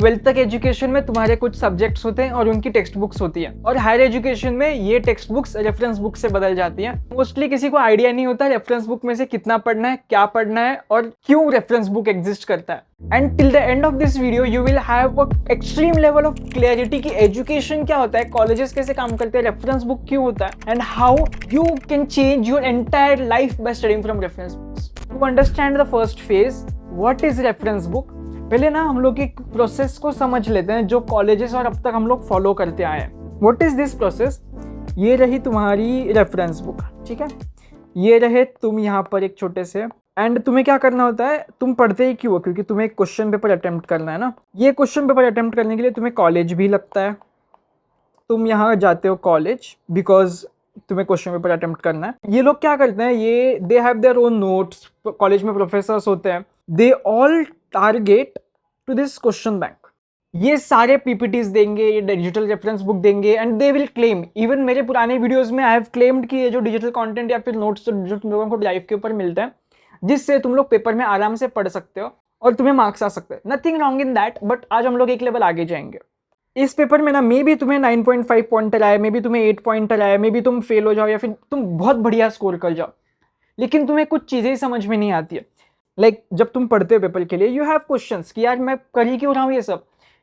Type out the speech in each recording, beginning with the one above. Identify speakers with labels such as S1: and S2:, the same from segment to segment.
S1: 12th तक education में तुम्हारे कुछ सब्जेक्ट्स होते हैं और उनकी टेक्स्ट बुक्स होती है, और हायर एजुकेशन में ये टेक्स्ट बुक्स रेफरेंस बुक से बदल जाती हैं। मोस्टली किसी को आइडिया नहीं होता रेफरेंस बुक में से कितना पढ़ना है, क्या पढ़ना है और क्यों रेफरेंस बुक एग्जिस्ट करता है। And till the end of this video you will have a extreme level of clarity कि एजुकेशन क्या होता है, कॉलेजेस कैसे काम करते हैं, रेफरेंस बुक क्यों होता है, and how you can change your entire life by studying from reference books. To understand the first phase what is reference book, पहले ना हम लोग एक प्रोसेस को समझ लेते हैं जो कॉलेजेस और अब तक हम लोग फॉलो करते आए हैं। What is this process? ये रही तुम्हारी रेफरेंस बुक, ठीक है, ये रहे तुम यहाँ पर एक छोटे से, एंड तुम्हें क्या करना होता है, तुम पढ़ते ही क्यों हो, क्योंकि तुम्हें एक क्वेश्चन पेपर अटेम्प्ट करना है ना। ये क्वेश्चन पेपर अटेम्प्ट करने के लिए तुम्हें कॉलेज भी लगता है, तुम यहाँ जाते हो कॉलेज बिकॉज तुम्हें क्वेश्चन पेपर अटेम्प्ट करना है। ये लोग क्या करते हैं, ये they have their own notes, college में प्रोफेसर्स होते हैं, they all target to this question bank. ये सारे पीपीटीज देंगे, ये डिजिटल रेफरेंस बुक देंगे, and they will claim, even मेरे पुराने वीडियोस में आई हैव क्लेम्ड कि ये जो डिजिटल कंटेंट या फिर नोट्स जो तुम लोगों को ड्राइव के ऊपर मिलता है, जिससे तुम लोग पेपर में आराम से पढ़ सकते हो और तुम्हें मार्क्स आ सकते हैं, nothing wrong in that. But आज हम लोग एक लेवल आगे जाएंगे। इस पेपर में ना मे बी तुम्हें 9.5 पॉइंटर आए, मे बी तुम्हें 8 पॉइंटर आए, मे बी तुम फेल हो जाओ या फिर तुम बहुत बढ़िया स्कोर कर जाओ, लेकिन तुम्हें कुछ चीज़ें समझ में नहीं आती है। लाइक जब तुम पढ़ते हो पेपर के लिए, यू हैव क्वेश्चंस कि यार मैं कर ही क्यों रहा हूँ,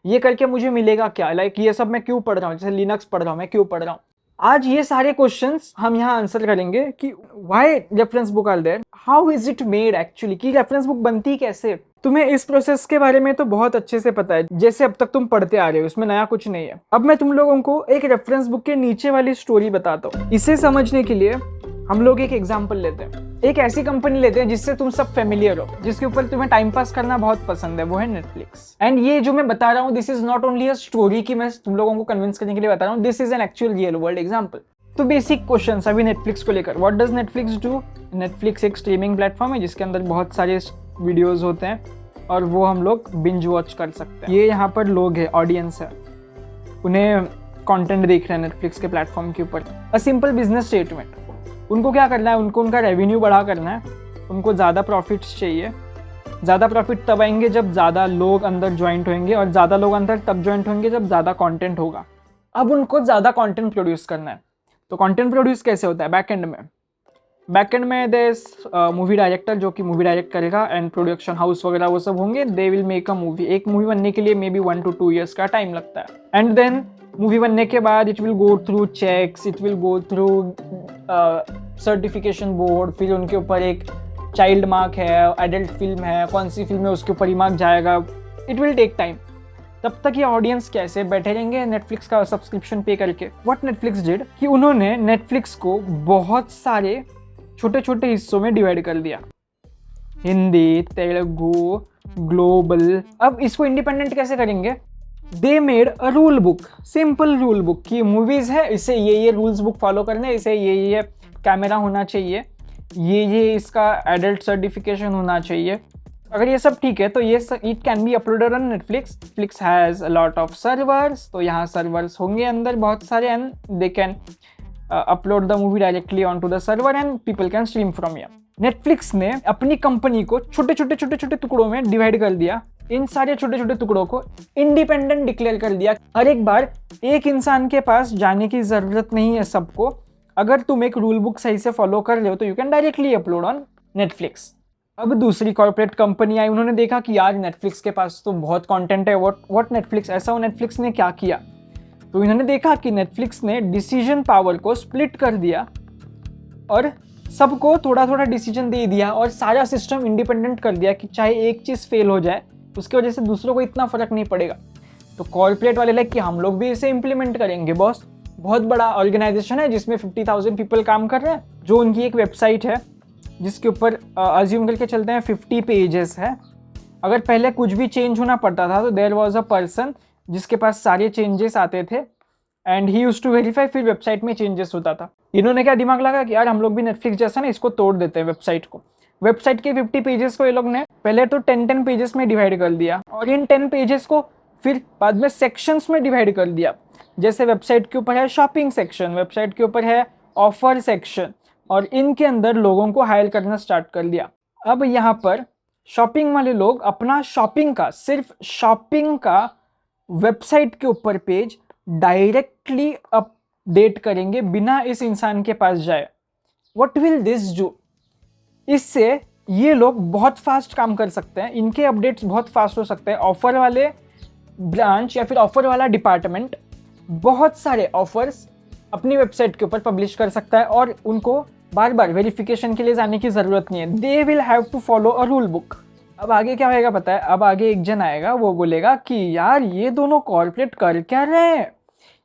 S1: ये करके मुझे मिलेगा क्या, लाइक ये सब मैं क्यों पढ़ रहा हूँ, जैसे लिनक्स पढ़ रहा हूँ, मैं क्यों पढ़ रहा हूँ। आज ये सारे क्वेश्चंस हम यहाँ आंसर करेंगे कि why reference book are there, how is it made actually, कि रेफरेंस बुक बनती कैसे। तुम्हें इस प्रोसेस के बारे में तो बहुत अच्छे से पता है, जैसे अब तक तुम पढ़ते आ रहे हो, इसमें नया कुछ नहीं है। अब मैं तुम लोगों को एक रेफरेंस बुक के नीचे वाली स्टोरी बताता हूँ। इसे समझने के लिए हम लोग एक एग्जाम्पल लेते हैं, एक ऐसी कंपनी लेते हैं जिससे तुम सब फेमिलियर हो, जिसके ऊपर तुम्हें टाइम पास करना बहुत पसंद है, वो है नेटफ्लिक्स। एंड ये जो मैं बता रहा हूँ, this is not only a story कि मैं तुम लोगों को कन्विंस करने के लिए बता रहा हूँ, this is an actual real world example. तो बेसिक क्वेश्चन अभी नेटफ्लिक्स को लेकर, what does Netflix do. Netflix एक स्ट्रीमिंग प्लेटफॉर्म है जिसके अंदर बहुत सारे वीडियोज होते हैं और वो हम लोग बिंज वॉच कर सकते हैं। ये यहाँ पर लोग है, ऑडियंस है, उन्हें कंटेंट देख रहे हैं नेटफ्लिक्स के प्लेटफॉर्म के ऊपर। अ सिंपल बिजनेस स्टेटमेंट, उनको क्या करना है, उनको उनका रेवेन्यू बढ़ा करना है, उनको ज़्यादा प्रॉफिट्स चाहिए। ज़्यादा प्रॉफिट तब आएंगे जब ज़्यादा लोग अंदर ज्वाइंट होंगे, और ज़्यादा लोग अंदर तब ज्वाइंट होंगे जब ज़्यादा कंटेंट होगा। अब उनको ज़्यादा कंटेंट प्रोड्यूस करना है, तो कंटेंट प्रोड्यूस कैसे होता है, बैकएंड में देस मूवी डायरेक्टर जो कि मूवी डायरेक्ट करेगा, एंड प्रोडक्शन हाउस वगैरह वो सब होंगे, they will make a movie. एक मूवी बनने के लिए मे बी 1 to 2 years का टाइम लगता है, एंड देन मूवी बनने के बाद it will go through checks, it will go through certification board, फिर उनके ऊपर एक चाइल्ड मार्क है, एडल्ट फिल्म है, कौन सी फिल्म है उसके ऊपर ही मार्क जाएगा, इट विल टेक टाइम। तब तक ये ऑडियंस कैसे बैठे रहेंगे नेटफ्लिक्स का सब्सक्रिप्शन पे करके। व्हाट नेटफ्लिक्स डिड कि उन्होंने नेटफ्लिक्स को बहुत सारे छोटे छोटे हिस्सों में डिवाइड कर दिया, हिंदी, तेलुगु, ग्लोबल। अब इसको इंडिपेंडेंट कैसे करेंगे, दे made a rule book, simple rule book कि मूवीज है, इसे ये रूल्स बुक फॉलो करने, इसे ये कैमरा होना चाहिए, ये इसका एडल्ट सर्टिफिकेशन होना चाहिए। अगर ये सब ठीक है तो ये it can be uploaded on Netflix. Netflix has a lot of servers, तो यहाँ सर्वर्स होंगे अंदर बहुत सारे, and they can upload the movie directly on to the server and people can stream from here. Netflix ने अपनी company को छोटे छोटे टुकड़ों में डिवाइड कर दिया, इन सारे छोटे छोटे टुकड़ों को इंडिपेंडेंट डिक्लेयर कर दिया। हर एक बार एक इंसान के पास जाने की जरूरत नहीं है सबको, अगर तुम एक रूल बुक सही से फॉलो कर रहे हो तो you can directly upload on Netflix. अब दूसरी कॉर्पोरेट कंपनी आई, उन्होंने देखा कि यार नेटफ्लिक्स के पास तो बहुत कंटेंट है, व्हाट नेटफ्लिक्स, ऐसा हो नेटफ्लिक्स ने क्या किया, तो इन्होंने देखा कि नेटफ्लिक्स ने डिसीजन पावर को स्प्लिट कर दिया और सबको थोड़ा थोड़ा डिसीजन दे दिया और सारा सिस्टम इंडिपेंडेंट कर दिया कि चाहे एक चीज़ फेल हो जाए उसकी वजह से दूसरों को इतना फर्क नहीं पड़ेगा। तो कॉर्पोरेट वाले लाइक कि हम लोग भी इसे इम्प्लीमेंट करेंगे बॉस। बहुत बड़ा ऑर्गेनाइजेशन है जिसमें 50,000 पीपल काम कर रहे हैं, जो उनकी एक वेबसाइट है जिसके ऊपर अज्यूम करके चलते हैं 50 पेजेस है। अगर पहले कुछ भी चेंज होना पड़ता था तो देयर वाज अ पर्सन जिसके पास सारे चेंजेस आते थे and he used to verify, फिर वेबसाइट में चेंजेस होता था। इन्होंने क्या दिमाग लगा कि यार हम लोग भी नेटफ्लिक्स जैसा ना इसको तोड़ देते हैं वेबसाइट को। वेबसाइट के 50 पेजेस को ये लोग ने पहले तो 10 पेजेस में डिवाइड कर दिया और इन 10 पेजेस को फिर बाद में सेक्शंस में डिवाइड कर दिया। जैसे वेबसाइट के ऊपर है शॉपिंग सेक्शन, वेबसाइट के ऊपर है ऑफर सेक्शन, और इनके अंदर लोगों को हायर करना स्टार्ट कर दिया। अब यहाँ पर शॉपिंग वाले लोग अपना शॉपिंग का, सिर्फ शॉपिंग का वेबसाइट के ऊपर पेज डायरेक्टली अपडेट करेंगे बिना इस इंसान के पास जाए। What will this do? इससे ये लोग बहुत फास्ट काम कर सकते हैं, इनके अपडेट्स बहुत फास्ट हो सकते हैं। ऑफर वाले ब्रांच या फिर ऑफर वाला डिपार्टमेंट बहुत सारे ऑफर्स अपनी वेबसाइट के ऊपर पब्लिश कर सकता है और उनको बार बार वेरिफिकेशन के लिए जाने की ज़रूरत नहीं है। They will have to follow a rule book. अब आगे क्या होएगा पता है? अब आगे एक जन आएगा, वो बोलेगा कि यार ये दोनों कॉर्पोरेट कर क्या रहे हैं,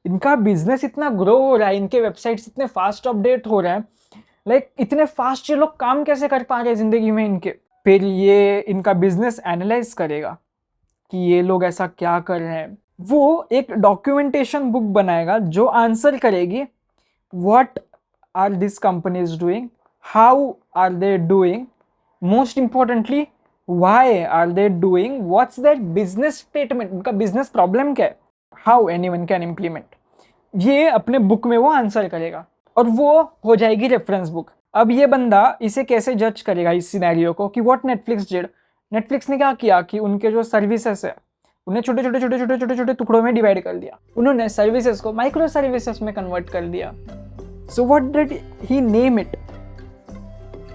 S1: इनका बिजनेस इतना ग्रो हो रहा है, इनके वेबसाइट्स इतने फास्ट अपडेट हो रहे हैं, लाइक इतने फास्ट ये लोग काम कैसे कर पा रहे हैं ज़िंदगी में इनके। फिर ये इनका बिजनेस एनालाइज करेगा कि ये लोग ऐसा क्या कर रहे हैं। वो एक डॉक्यूमेंटेशन बुक बनाएगा जो आंसर करेगी what are this companies doing, how are they doing, most importantly why are they doing, what's that business statement, उनका बिजनेस प्रॉब्लम क्या है, हाउ एनीवन कैन इम्प्लीमेंट। ये अपने बुक में वो आंसर करेगा और वो हो जाएगी रेफरेंस बुक। अब ये बंदा इसे कैसे जज करेगा इस सिनेरियो को कि व्हाट नेटफ्लिक्स डिड। नेटफ्लिक्स ने क्या किया कि उनके जो सर्विसेज है उन्हें छोटे छोटे छोटे छोटे छोटे छोटे टुकड़ों में डिवाइड कर दिया। उन्होंने सर्विसेज को माइक्रो सर्विसेज में कन्वर्ट कर दिया। So what did he name it?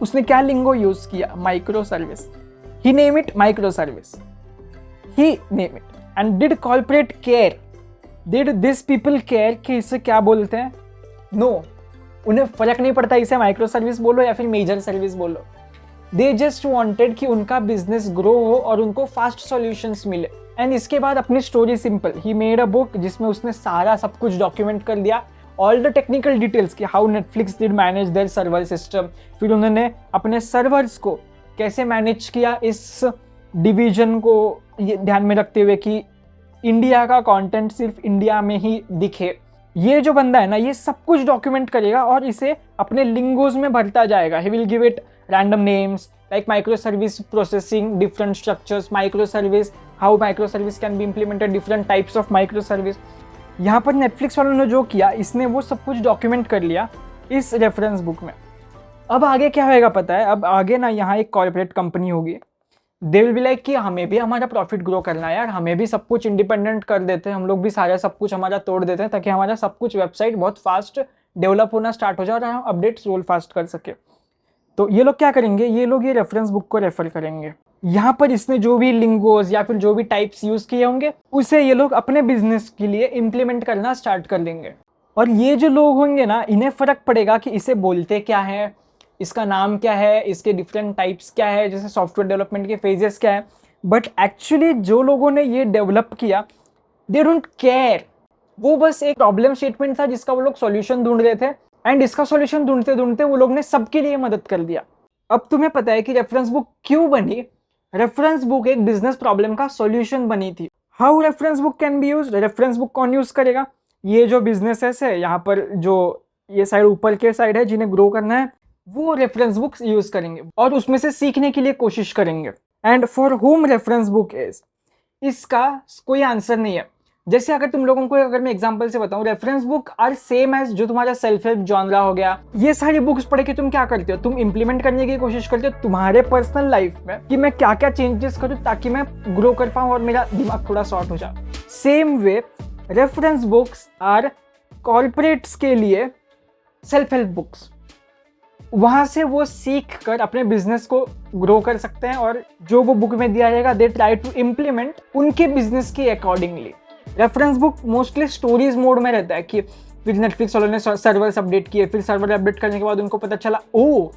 S1: उसने क्या लिंगो यूज किया? Micro service. He name it micro service. He name it. And did corporate care? Did this people care कि इसे क्या बोलते हैं? नो, उन्हें फर्क नहीं पड़ता इसे माइक्रो सर्विस बोलो या फिर मेजर सर्विस बोलो। दे जस्ट वांटेड कि उनका बिजनेस ग्रो हो और उनको फास्ट सॉल्यूशंस मिले। एंड इसके बाद अपनी story simple, he made a book जिसमें उसने सारा सब कुछ डॉक्यूमेंट कर दिया, ऑल द टेक्निकल डिटेल्स कि how Netflix did manage there server system, फिर उन्होंने अपने सर्वर्स को कैसे मैनेज किया, इस डिवीजन को ये ध्यान में रखते हुए कि इंडिया का कंटेंट सिर्फ इंडिया में ही दिखे। ये जो बंदा है ना, ये सब कुछ डॉक्यूमेंट करेगा और इसे अपने लिंगोज में भरता जाएगा। He will give it random names like micro service processing, different structures, micro service, how micro service can be implemented, different types of micro service. यहाँ पर नेटफ्लिक्स वालों ने जो किया, इसने वो सब कुछ डॉक्यूमेंट कर लिया इस रेफरेंस बुक में। अब आगे क्या होएगा पता है? अब आगे ना यहाँ एक कॉर्पोरेट कंपनी होगी, दे विल बी लाइक कि हमें भी हमारा प्रॉफिट ग्रो करना है यार, हमें भी सब कुछ इंडिपेंडेंट कर देते हैं, हम लोग भी सारा सब कुछ हमारा तोड़ देते हैं ताकि हमारा सब कुछ वेबसाइट बहुत फास्ट डेवलप होना स्टार्ट हो जाए और हम अपडेट्स रोल फास्ट कर सके। तो ये लोग क्या करेंगे? ये लोग ये रेफरेंस बुक को रेफर करेंगे। यहाँ पर इसने जो भी लिंगोज या फिर जो भी टाइप्स यूज किए होंगे उसे ये लोग अपने बिजनेस के लिए इम्प्लीमेंट करना स्टार्ट कर देंगे। और ये जो लोग होंगे ना, इन्हें फर्क पड़ेगा कि इसे बोलते क्या है, इसका नाम क्या है, इसके डिफरेंट टाइप्स क्या है, जैसे सॉफ्टवेयर डेवलपमेंट के फेजेस क्या है। बट एक्चुअली जो लोगों ने ये डेवलप किया, दे डोंट केयर। वो बस एक प्रॉब्लम स्टेटमेंट था जिसका वो लोग सॉल्यूशन ढूंढ रहे थे, एंड इसका सॉल्यूशन ढूंढते ढूंढते वो लोग ने सबके लिए मदद कर दिया। अब तुम्हें पता है कि रेफरेंस बुक क्यों बनी? रेफरेंस बुक एक बिजनेस प्रॉब्लम का सॉल्यूशन बनी थी। How reference book can be used? Reference book कौन यूज करेगा? ये जो बिजनेसेस है, यहाँ पर जो ये साइड ऊपर के साइड है जिन्हें ग्रो करना है, वो रेफरेंस बुक्स यूज करेंगे और उसमें से सीखने के लिए कोशिश करेंगे। And for home reference book is, इसका कोई आंसर नहीं है। जैसे अगर तुम लोगों को, अगर मैं एग्जांपल से बताऊं, reference book are same as जो तुम्हारा सेल्फ हेल्प जॉनरा हो गया। ये सारी बुक्स पढ़ के तुम क्या करते हो? तुम इंप्लीमेंट करने की कोशिश करते हो तुम्हारे पर्सनल लाइफ में कि मैं क्या क्या चेंजेस करूं ताकि मैं ग्रो कर पाऊं और मेरा दिमाग थोड़ा शॉर्ट हो जाए। Same way reference books are corporates के लिए सेल्फ हेल्प बुक्स। वहां से वो सीख कर अपने बिजनेस को ग्रो कर सकते हैं और जो वो बुक में दिया जाएगा दे ट्राई टू इम्प्लीमेंट उनके बिजनेस के accordingly. Reference book mostly stories mode में रहता है कि फिर नेटफ्लिक्स वालों ने सर्वर्स अपडेट किए, फिर सर्वर अपडेट करने के बाद उनको पता चला ओ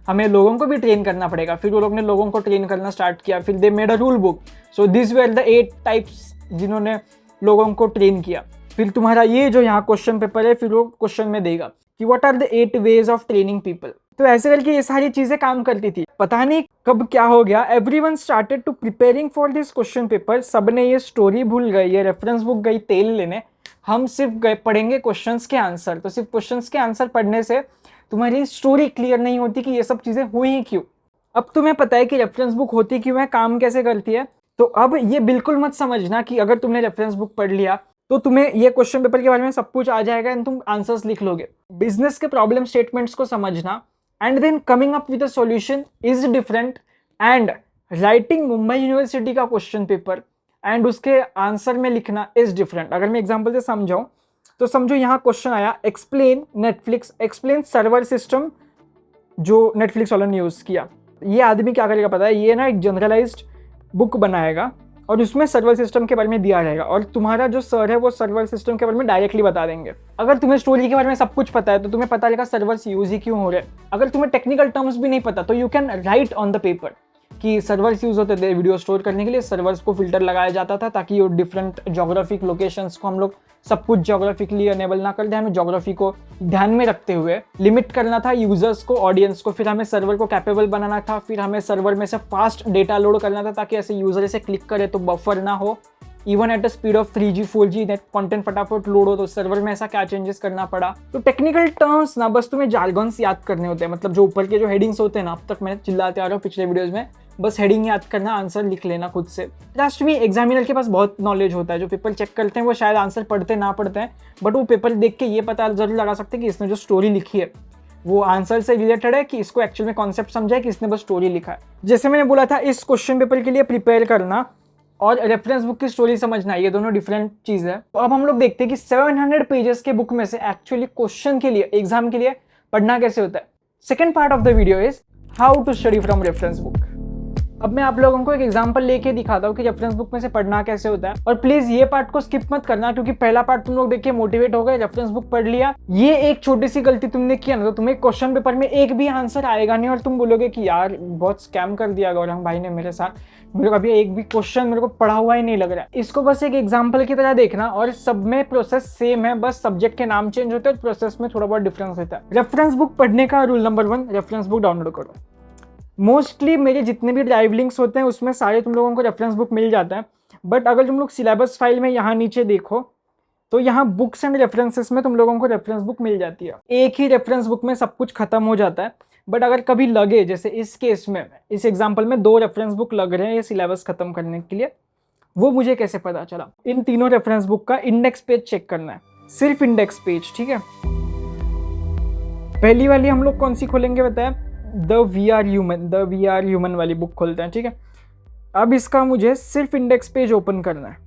S1: हमें लोगों को भी ट्रेन करना पड़ेगा, फिर वो लोग ने लोगों को ट्रेन करना स्टार्ट किया, फिर they made a rule book. So this were the 8 types जिन्होंने लोगों को ट्रेन किया। फिर तुम्हारा ये जो यहाँ क्वेश्चन पेपर है, फिर वो क्वेश्चन में देगा कि what are the 8 ways of training people. तो ऐसे करके ये सारी चीजें काम करती थी। पता नहीं कब क्या हो गया, everyone started to preparing for this question paper. सबने ये स्टोरी भूल गई, ये रेफरेंस बुक गई तेल लेने, हम सिर्फ गए पढ़ेंगे क्वेश्चंस के आंसर। तो सिर्फ क्वेश्चंस के आंसर पढ़ने से तुम्हारी स्टोरी क्लियर नहीं होती कि ये सब चीजें हुई ही क्यों। अब तुम्हें पता है कि रेफरेंस बुक होती क्यों है, काम कैसे करती है। तो अब ये बिल्कुल मत समझना कि अगर तुमने रेफरेंस बुक पढ़ लिया तो तुम्हें ये क्वेश्चन पेपर के बारे में सब कुछ आ जाएगा एंड तुम आंसर्स लिख लोगे। बिजनेस के प्रॉब्लम स्टेटमेंट्स को समझना and then coming up with a solution is different, and writing Mumbai University का क्वेश्चन पेपर एंड उसके आंसर में लिखना इज डिफरेंट। अगर मैं एग्जांपल से समझाऊं तो समझो यहाँ क्वेश्चन आया explain Netflix, explain server system जो नेटफ्लिक्स वालों ने यूज़ किया। ये आदमी क्या करेगा पता है, ये ना एक जनरलाइज्ड बुक बनाएगा और उसमें सर्वर सिस्टम के बारे में दिया रहेगा और तुम्हारा जो सर है वो सर्वर सिस्टम के बारे में डायरेक्टली बता देंगे। अगर तुम्हें स्टोरी के बारे में सब कुछ पता है तो तुम्हें पता रहेगा सर्वर्स यूज ही क्यों हो रहे हैं। अगर तुम्हें टेक्निकल टर्म्स भी नहीं पता तो you can write on the paper कि सर्वर्स यूज होते थे वीडियो स्टोर करने के लिए, सर्वर्स को फिल्टर लगाया जाता था ताकि वो डिफरेंट जोग्राफिक लोकेशंस को हम लोग सब कुछ जोग्राफिकली अनेबल ना कर दे, हमें जोग्राफी को ध्यान में रखते हुए लिमिट करना था यूजर्स को, ऑडियंस को, फिर हमें सर्वर को कैपेबल बनाना था, फिर हमें सर्वर में से फास्ट डेटा लोड करना था ताकि ऐसे यूजर इसे क्लिक करे तो बफर ना हो, even at a speed of 3G 4G net content फटाफट लोड हो। तो सर्वर में ऐसा क्या चेंजेस करना पड़ा। तो टेक्निकल टर्म्स ना बस तुम्हें जार्गन्स याद करने होते हैं, मतलब जो ऊपर के जो हेडिंग्स होते हैं ना, अब तक मैं चिल्लाते आ रहा हूँ पिछले वीडियोज में, बस हेडिंग याद करना, आंसर लिख लेना खुद से। लास्ट में एग्जामिनर के पास बहुत नॉलेज होता है, जो पेपर चेक करते हैं वो शायद आंसर पढ़ते ना पढ़ते हैं, बट वो पेपर देख के ये पता जरूर लगा सकते हैं कि इसने जो स्टोरी लिखी है वो आंसर से रिलेटेड है कि इसको एक्चुअल में कॉन्सेप्ट समझा है कि इसने बस स्टोरी लिखा है। जैसे मैंने बोला था, इस क्वेश्चन पेपर के लिए प्रिपेयर करना और रेफरेंस बुक की स्टोरी समझना ये दोनों डिफरेंट चीज है। तो अब हम लोग देखते हैं कि 700 पेजेस के बुक में से एक्चुअली क्वेश्चन के लिए, एग्जाम के लिए पढ़ना कैसे होता है। Second part of the video is how to study from reference book. अब मैं आप लोगों को एक एग्जांपल लेके दिखाता हूँ कि रेफरेंस बुक में से पढ़ना कैसे होता है, और प्लीज ये पार्ट को स्किप मत करना क्योंकि पहला पार्ट तुम लोग देख के मोटिवेट हो गए, रेफरेंस बुक पढ़ लिया, ये एक छोटी सी गलती तुमने किया ना तो तुम्हें क्वेश्चन पेपर में एक भी आंसर आएगा नहीं और तुम बोलोगे कि यार बहुत स्कैम कर दिया गौरंग भाई ने मेरे साथ, मेरे को अभी एक भी क्वेश्चन मेरे को पढ़ा हुआ ही नहीं लग रहा है। इसको बस एक एग्जाम्पल की तरह देखना और सब में प्रोसेस सेम है, बस सब्जेक्ट के नाम चेंज होते हैं और प्रोसेस में थोड़ा बहुत डिफरेंस होता है। रेफरेंस बुक पढ़ने का rule number 1, reference book download करो। मोस्टली मेरे जितने भी ड्राइव लिंक्स होते हैं उसमें सारे तुम लोगों को रेफरेंस बुक मिल जाता है, बट अगर तुम लोग सिलेबस फाइल में यहाँ नीचे देखो तो यहाँ बुक्स एंड रेफरेंसेस में तुम लोगों को रेफरेंस बुक मिल जाती है। एक ही रेफरेंस बुक में सब कुछ खत्म हो जाता है, बट अगर कभी लगे, जैसे इस केस में इस एग्जाम्पल में 2 रेफरेंस बुक लग रहे हैं ये सिलेबस खत्म करने के लिए, वो मुझे कैसे पता चला। इन तीनों रेफरेंस बुक का इंडेक्स पेज चेक करना है, सिर्फ इंडेक्स पेज, ठीक है। पहली वाली हम लोग कौन सी खोलेंगे बताया, द वी आर ह्यूमन वाली बुक खोलते हैं, ठीक है। अब इसका मुझे सिर्फ इंडेक्स पेज ओपन करना है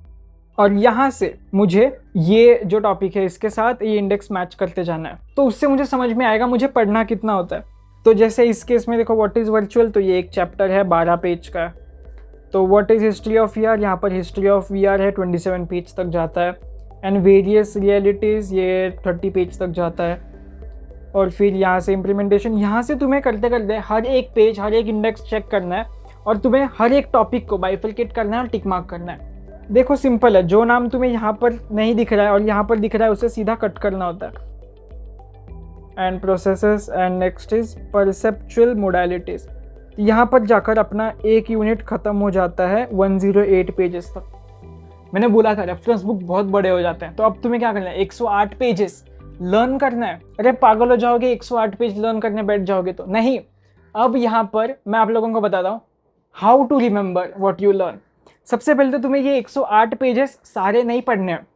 S1: और यहाँ से मुझे ये जो टॉपिक है इसके साथ ये इंडेक्स मैच करते जाना है, तो उससे मुझे समझ में आएगा मुझे पढ़ना कितना होता है। तो जैसे इस केस में देखो व्हाट इज़ वर्चुअल, तो ये एक चैप्टर है 12 पेज का है। तो what is history of VR, यहाँ पर हिस्ट्री ऑफ वीआर है 27 पेज तक जाता है, एंड वेरियस रियलिटीज़ ये 30 पेज तक जाता है। और फिर यहाँ से इम्प्लीमेंटेशन, यहाँ से तुम्हें करते करते हर एक पेज, हर एक इंडेक्स चेक करना है और तुम्हें हर एक टॉपिक को बाइफरकेट करना है और टिक मार्क करना है। देखो सिंपल है, जो नाम तुम्हें यहाँ पर नहीं दिख रहा है और यहाँ पर दिख रहा है उसे सीधा कट करना होता है। And processes and next is perceptual modalities, यहाँ पर जाकर अपना एक यूनिट खत्म हो जाता है 108 पेजेस तक। मैंने बोला था रेफरेंस बुक बहुत बड़े हो जाते हैं, तो अब तुम्हें क्या करना है, 108 पेजेस लर्न करना है। अरे पागल हो जाओगे, 108 पेज लर्न करने बैठ जाओगे तो नहीं। अब यहाँ पर मैं आप लोगों को बताता हूँ how to remember what you learn. सबसे पहले तो तुम्हें ये 108 पेजेस सारे नहीं पढ़ने हैं,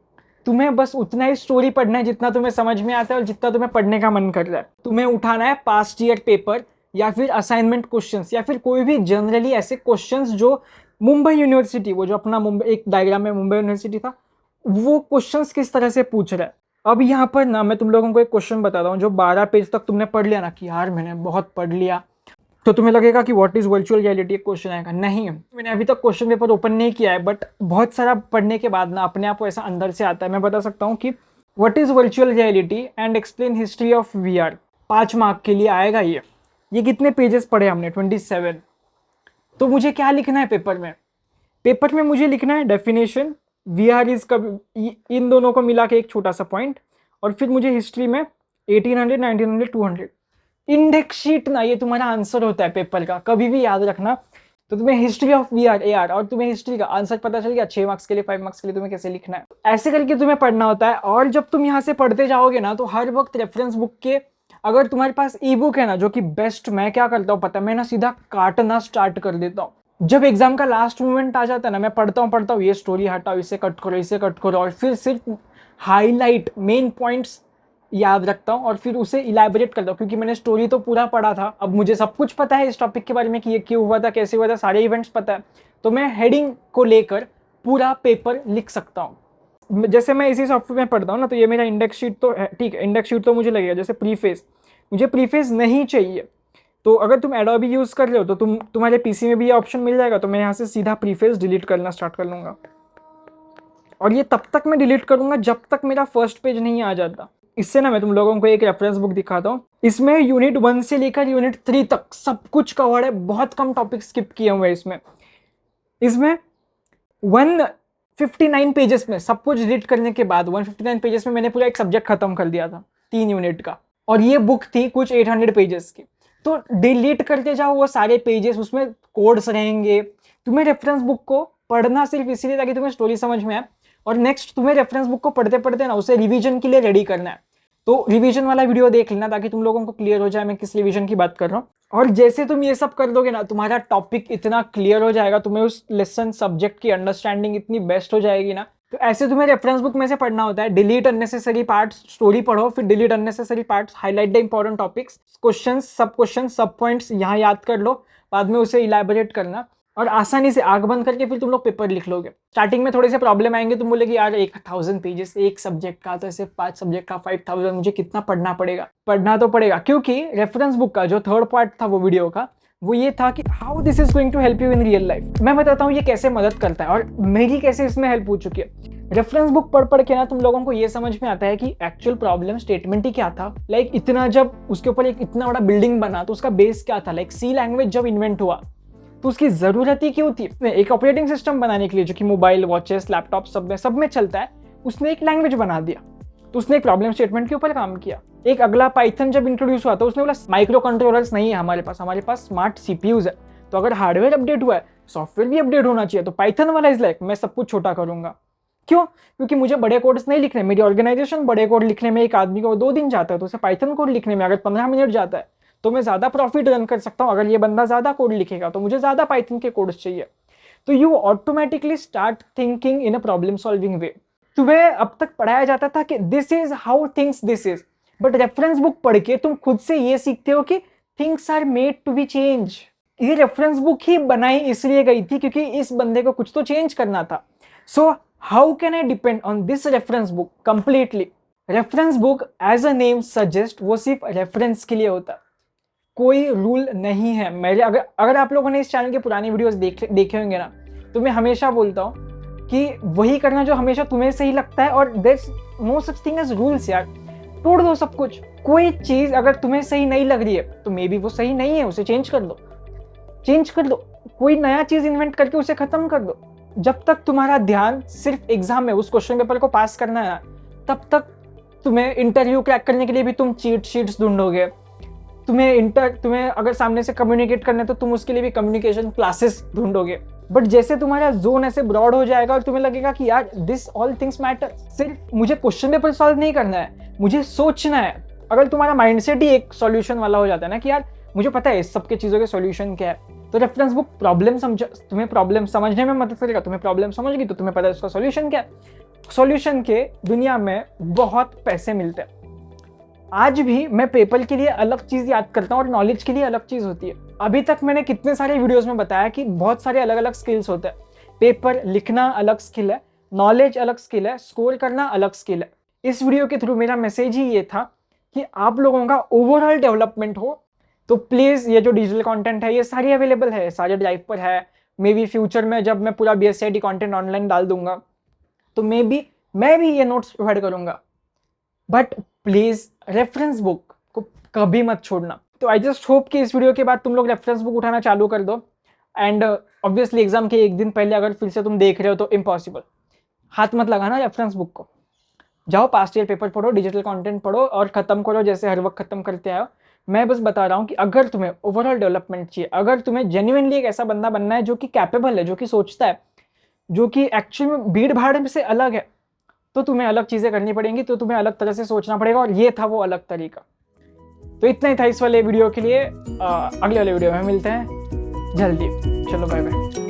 S1: तुम्हें बस उतना ही स्टोरी पढ़ना है जितना तुम्हें समझ में आता है और जितना तुम्हें पढ़ने का मन कर रहा है। तुम्हें उठाना है पास्ट ईयर पेपर या फिर असाइनमेंट क्वेश्चंस या फिर कोई भी जनरली ऐसे क्वेश्चंस जो मुंबई यूनिवर्सिटी, वो जो अपना मुंबई एक डायग्राम में मुंबई यूनिवर्सिटी था, वो क्वेश्चंस किस तरह से पूछ रहा है। अब यहाँ पर ना मैं तुम लोगों को एक क्वेश्चन बताता हूँ जो 12 पेज तक तुमने पढ़ लिया ना कि यार मैंने बहुत पढ़ लिया, तो तुम्हें लगेगा कि what is virtual reality question आएगा। नहीं, मैंने अभी तक क्वेश्चन पेपर ओपन नहीं किया है, बट बहुत सारा पढ़ने के बाद ना अपने आप को ऐसा अंदर से आता है। मैं बता सकता हूँ कि what is virtual reality and explain history of VR, 5 mark के लिए आएगा। ये कितने पेजेस पढ़े हमने, 27। तो मुझे क्या लिखना है पेपर में, पेपर में मुझे लिखना है डेफिनेशन, वीआर इज इन दोनों को मिला के एक छोटा सा पॉइंट, और फिर मुझे हिस्ट्री में 1800, 1900, 200। इंडेक्स शीट ना ये तुम्हारा आंसर होता है पेपर का, कभी भी याद रखना। तो तुम्हें हिस्ट्री ऑफ वीआर एआर और तुम्हें हिस्ट्री का आंसर पता चल गया, 6 मार्क्स के लिए 5 मार्क्स के लिए तुम्हें कैसे लिखना है, ऐसे करके तुम्हें पढ़ना होता है। और जब तुम यहाँ से पढ़ते जाओगे ना तो हर वक्त रेफरेंस बुक के, अगर तुम्हारे पास ई बुक है ना, जो कि बेस्ट, मैं क्या करता हूँ पता है, मैं ना सीधा काटना स्टार्ट कर देता हूँ। जब एग्जाम का लास्ट मोमेंट आ जाता है ना, मैं पढ़ता हूँ ये स्टोरी हटाओ, इसे कट करो, इसे कट करो, और फिर सिर्फ हाईलाइट मेन पॉइंट्स याद रखता हूँ और फिर उसे इलैबोरेट करता हूँ, क्योंकि मैंने स्टोरी तो पूरा पढ़ा था, अब मुझे सब कुछ पता है इस टॉपिक के बारे में कि ये क्यों हुआ था, कैसे हुआ था, सारे इवेंट्स पता है। तो मैं हेडिंग को लेकर पूरा पेपर लिख सकता हूँ। जैसे मैं इसी सॉफ्टवेयर में पढ़ता हूँ ना, तो ये मेरा इंडेक्स शीट तो है, ठीक है, इंडेक्स शीट तो मुझे लगेगा। जैसे प्रीफेस, मुझे प्रीफेस नहीं चाहिए, तो अगर तुम एडोबी यूज़ कर रहे हो तो तुम्हारे पीसी में भी ये ऑप्शन मिल जाएगा। तो मैं यहाँ से सीधा प्रीफेस डिलीट करना स्टार्ट कर लूँगा, और ये तब तक मैं डिलीट करूँगा जब तक मेरा फर्स्ट पेज नहीं आ जाता। इससे ना मैं तुम लोगों को एक रेफरेंस बुक दिखाता हूँ। इसमें यूनिट 1 से लेकर यूनिट 3 तक सब कुछ कवर्ड है, बहुत कम टॉपिक स्किप किए हुए हैं इसमें 159 पेजेस में सब कुछ डिलीट करने के बाद 159 पेजेस में मैंने पूरा एक सब्जेक्ट खत्म कर दिया था 3 यूनिट का, और ये बुक थी कुछ 800 पेजेस की। तो डिलीट करते जाओ वो सारे पेजेस, उसमें कोड्स रहेंगे। तुम्हें रेफरेंस बुक को पढ़ना सिर्फ इसीलिए ताकि तुम्हें स्टोरी समझ में आए, और नेक्स्ट तुम्हें रेफरेंस बुक को पढ़ते पढ़ते ना उसे रिवीजन के लिए रेडी करना है। तो रिवीजन वाला वीडियो देख लेना ताकि तुम लोगों को क्लियर हो जाए मैं किस रिवीजन की बात कर रहा हूँ। और जैसे तुम ये सब कर दोगे ना, तुम्हारा टॉपिक इतना क्लियर हो जाएगा, तुम्हें उस लेसन सब्जेक्ट की अंडरस्टैंडिंग इतनी बेस्ट हो जाएगी ना। तो ऐसे तुम्हें रेफरेंस बुक में से पढ़ना होता है, डिलीट अननेसेसरी पार्ट्स, स्टोरी पढ़ो, फिर delete unnecessary parts, highlight the important topics, question सब पॉइंट्स यहाँ याद कर लो, बाद में उसे इलैबोरेट करना, और आसानी से आंख बंद करके फिर तुम लोग पेपर लिख लोगे। स्टार्टिंग में थोड़े से प्रॉब्लम आएंगे, तुम बोलेगी यार 1000 पेजेस एक सब्जेक्ट का, तो ऐसे 5 सब्जेक्ट का 5000, मुझे कितना पढ़ना पड़ेगा। पढ़ना तो पड़ेगा, क्योंकि रेफरेंस बुक का जो थर्ड पार्ट था वो वीडियो का, वो ये था कि how this is going to help you in real life. मैं बताता हूँ ये कैसे मदद करता है और मेरी कैसे इसमें हेल्प हो चुकी है। रेफरेंस बुक पढ़ के ना तुम लोगों को ये समझ में आता है कि एक्चुअल प्रॉब्लम स्टेटमेंट ही क्या था। लाइक इतना जब उसके ऊपर एक इतना बड़ा बिल्डिंग बना तो उसका बेस क्या था। लाइक सी लैंग्वेज जब इन्वेंट हुआ तो उसकी जरूरत ही क्यों थी। एक ऑपरेटिंग सिस्टम बनाने के लिए जो कि मोबाइल, वॉचेस, लैपटॉप सब में चलता है, उसने एक लैंग्वेज बना दिया। तो उसने एक प्रॉब्लम स्टेटमेंट के ऊपर काम किया। एक अगला पाइथन जब इंट्रोड्यूस हुआ तो उसने बोला माइक्रो कंट्रोलर्स नहीं है हमारे पास स्मार्ट सीपीयूज है, तो अगर हार्डवेयर अपडेट हुआ है सॉफ्टवेयर भी अपडेट होना चाहिए। तो पाइथन वाला इज लाइक मैं सब कुछ छोटा करूंगा। क्यों? क्योंकि मुझे बड़े कोड्स नहीं लिखने, मेरी ऑर्गेनाइजेशन बड़े कोड लिखने में एक आदमी को 2 दिन जाता है, तो उसे पाइथन कोड लिखने में अगर 15 मिनट जाता है तो मैं ज्यादा प्रॉफिट रन कर सकता हूँ। अगर ये बंदा ज्यादा कोड लिखेगा तो मुझे ज्यादा पाइथन के कोड्स चाहिए। तो you automatically start thinking in a problem solving way. तुम्हें अब तक पढ़ाया जाता था कि this is how things this is, but reference book पढ़ के तुम खुद से ये सीखते हो कि things are made to be change. ये रेफरेंस बुक ही बनाई इसलिए गई थी क्योंकि इस बंदे को कुछ तो चेंज करना था। So how can I depend on this reference book completely. Reference book as a name suggest वो सिर्फ रेफरेंस के लिए होता, कोई रूल नहीं है। मेरे अगर आप लोगों ने इस चैनल के पुरानी वीडियोस देखे होंगे ना, तो मैं हमेशा बोलता हूँ कि वही करना जो हमेशा तुम्हें सही लगता है, और there's no such thing as rules. यार तोड़ दो सब कुछ। कोई चीज अगर तुम्हें सही नहीं लग रही है तो मे बी वो सही नहीं है, उसे चेंज कर दो। कोई नया चीज इन्वेंट करके उसे खत्म कर दो। जब तक तुम्हारा ध्यान सिर्फ एग्जाम में उस क्वेश्चन पेपर को पास करना है, तब तक तुम्हें इंटरव्यू क्रैक करने के लिए भी तुम चीट शीट्स ढूंढोगे। तुम्हें अगर सामने से कम्युनिकेट करना है तो तुम उसके लिए भी कम्युनिकेशन क्लासेस ढूंढोगे। बट जैसे तुम्हारा जोन ऐसे ब्रॉड हो जाएगा और तुम्हें लगेगा कि यार दिस ऑल थिंग्स मैटर, सिर्फ मुझे क्वेश्चन पेपर सॉल्व नहीं करना है, मुझे सोचना है। अगर तुम्हारा माइंडसेट ही एक सॉल्यूशन वाला हो जाता है ना कि यार मुझे पता है इस सबके चीज़ों के सॉल्यूशन क्या है, तो रेफरेंस बुक तुम्हें प्रॉब्लम समझने में मदद करेगा। तुम्हें प्रॉब्लम समझ गई तो तुम्हें पता है उसका सॉल्यूशन क्या है। सॉल्यूशन के दुनिया में बहुत पैसे मिलते हैं। आज भी मैं पेपर के लिए अलग चीज़ याद करता हूँ और नॉलेज के लिए अलग चीज़ होती है। अभी तक मैंने कितने सारे वीडियोस में बताया कि बहुत सारे अलग अलग स्किल्स होते हैं। पेपर लिखना अलग स्किल है, नॉलेज अलग स्किल है, स्कोर करना अलग स्किल है। इस वीडियो के थ्रू मेरा मैसेज ही ये था कि आप लोगों का ओवरऑल डेवलपमेंट हो, तो प्लीज़ ये जो डिजिटल कंटेंट है ये सारी अवेलेबल है, सारे ड्राइव पर है। मे बी फ्यूचर में जब मैं पूरा BSc कंटेंट ऑनलाइन डाल दूंगा तो मे बी मैं भी ये नोट्स प्रोवाइड करूंगा। बट प्लीज़ रेफरेंस बुक को कभी मत छोड़ना। तो आई जस्ट होप कि इस वीडियो के बाद तुम लोग रेफरेंस बुक उठाना चालू कर दो। एंड ऑब्वियसली एग्जाम के एक दिन पहले अगर फिर से तुम देख रहे हो तो इम्पॉसिबल, हाथ मत लगाना रेफरेंस बुक को। जाओ पास्ट ईयर पेपर पढ़ो, डिजिटल कंटेंट पढ़ो और ख़त्म करो जैसे हर वक्त ख़त्म करते आए हो। मैं बस बता रहा हूँ कि अगर तुम्हें ओवरऑल डेवलपमेंट चाहिए, अगर तुम्हें जेन्युइनली एक ऐसा बंदा बनना है जो कि कैपेबल है, जो कि सोचता है, जो कि एक्चुअल में भीड़ भाड़ से अलग है, तो तुम्हें अलग चीज़ें करनी पड़ेंगी, तो तुम्हें अलग तरह से सोचना पड़ेगा। और ये था वो अलग तरीका। तो इतना ही था इस वाले वीडियो के लिए। अगले वाले वीडियो में मिलते हैं जल्दी। चलो बाय बाय।